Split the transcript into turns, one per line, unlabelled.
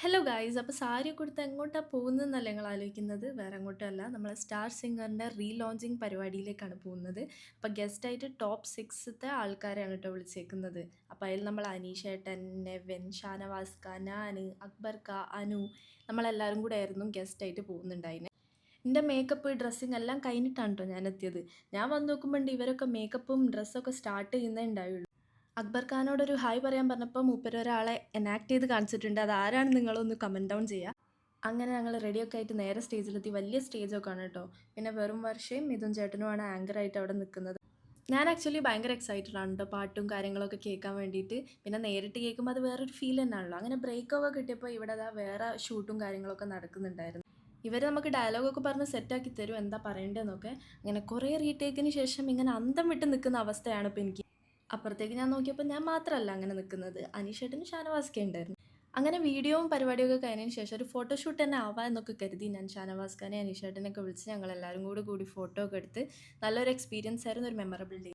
Hello guys. അപ്പോൾ സാരിയൊക്കെ ഉടുത്ത് എങ്ങോട്ടാ പോകുന്നതെന്നല്ല നിങ്ങൾ ആലോചിക്കുന്നത്. വേറെ എങ്ങോട്ടുമല്ല. നമ്മളെ സ്റ്റാർ സിംഗറിൻ്റെ റീലോഞ്ചിങ് പരിപാടിയിലേക്കാണ് പോകുന്നത്. അപ്പോൾ ഗസ്റ്റായിട്ട് ടോപ്പ് 6ത്തെ ആൾക്കാരെയാണ് കേട്ടോ വിളിച്ചേക്കുന്നത്. അപ്പോൾ അതിൽ നമ്മൾ അനീഷേട്ടൻ, നെവിൻ, ഷാനവാസ് ഖാൻ, ഞാൻ, അക്ബർ ഖാ, അനു നമ്മളെല്ലാവരും കൂടെ ആയിരുന്നു ഗസ്റ്റായിട്ട് പോകുന്നുണ്ടായിന്. എൻ്റെ മേക്കപ്പ് ഡ്രസ്സിങ് എല്ലാം കഴിഞ്ഞിട്ടാണ് കേട്ടോ ഞാൻ എത്തിയത്. ഞാൻ വന്ന് നോക്കുമ്പോൾ ഇവരൊക്കെ മേക്കപ്പും ഡ്രസ്സൊക്കെ സ്റ്റാർട്ട് ചെയ്യുന്നേ ഉണ്ടായുള്ളൂ. അക്ബർ ഖാനോടൊരു ഹായ് പറയാൻ പറഞ്ഞപ്പോൾ മൂപ്പര് ഒരാളെ എനാക്ട് ചെയ്ത് കാണിച്ചിട്ടുണ്ട്. അത് ആരാണ് നിങ്ങളൊന്ന് കമൻറ്റ് ഡൗൺ ചെയ്യുക. അങ്ങനെ ഞങ്ങൾ റെഡിയൊക്കെ ആയിട്ട് നേരെ സ്റ്റേജിലെത്തി. വലിയ സ്റ്റേജൊക്കെ ആണ് കേട്ടോ. പിന്നെ വെറും വർഷയും മിഥുൻ ചേട്ടനുമാണ് ആങ്കറായിട്ട് അവിടെ നിൽക്കുന്നത്. ഞാൻ ആക്ച്വലി ഭയങ്കര എക്സൈറ്റഡ് ആണ് കേട്ടോ പാട്ടും കാര്യങ്ങളൊക്കെ കേൾക്കാൻ വേണ്ടിയിട്ട്. പിന്നെ നേരിട്ട് കേൾക്കുമ്പോൾ അത് വേറൊരു ഫീൽ തന്നെയാണല്ലോ. അങ്ങനെ ബ്രേക്കൊക്കെ കിട്ടിയപ്പോൾ ഇവിടെ അതാ വേറെ ഷൂട്ടും കാര്യങ്ങളൊക്കെ നടക്കുന്നുണ്ടായിരുന്നു. ഇവർ നമുക്ക് ഡയലോഗൊക്കെ പറഞ്ഞ് സെറ്റാക്കി തരും എന്താ പറയേണ്ടതെന്നൊക്കെ. അങ്ങനെ കുറേ റീടേക്കിന് ശേഷം ഇങ്ങനെ അന്തം വിട്ട് നിൽക്കുന്ന അവസ്ഥയാണ് ഇപ്പോൾ എനിക്ക്. അപ്പുറത്തേക്ക് ഞാൻ നോക്കിയപ്പോൾ ഞാൻ മാത്രമല്ല അങ്ങനെ നിൽക്കുന്നത്. അനീഷേട്ടനും ഷാനവാസ്ക ഉണ്ടായിരുന്നു. അങ്ങനെ വീഡിയോയും പരിപാടിയൊക്കെ കഴിഞ്ഞതിന് ശേഷം ഒരു ഫോട്ടോഷൂട്ട് തന്നെ ആവാം എന്നൊക്കെ കരുതി ഞാൻ ഷാനവാസ് ഖാനെ അനീഷേട്ടനെയൊക്കെ വിളിച്ച് ഞങ്ങളെല്ലാവരും കൂടി ഫോട്ടോ ഒക്കെ എടുത്ത് നല്ലൊരു എക്സ്പീരിയൻസ് ആയിരുന്നു. ഒരു മെമ്മറബിൾ ഡേ.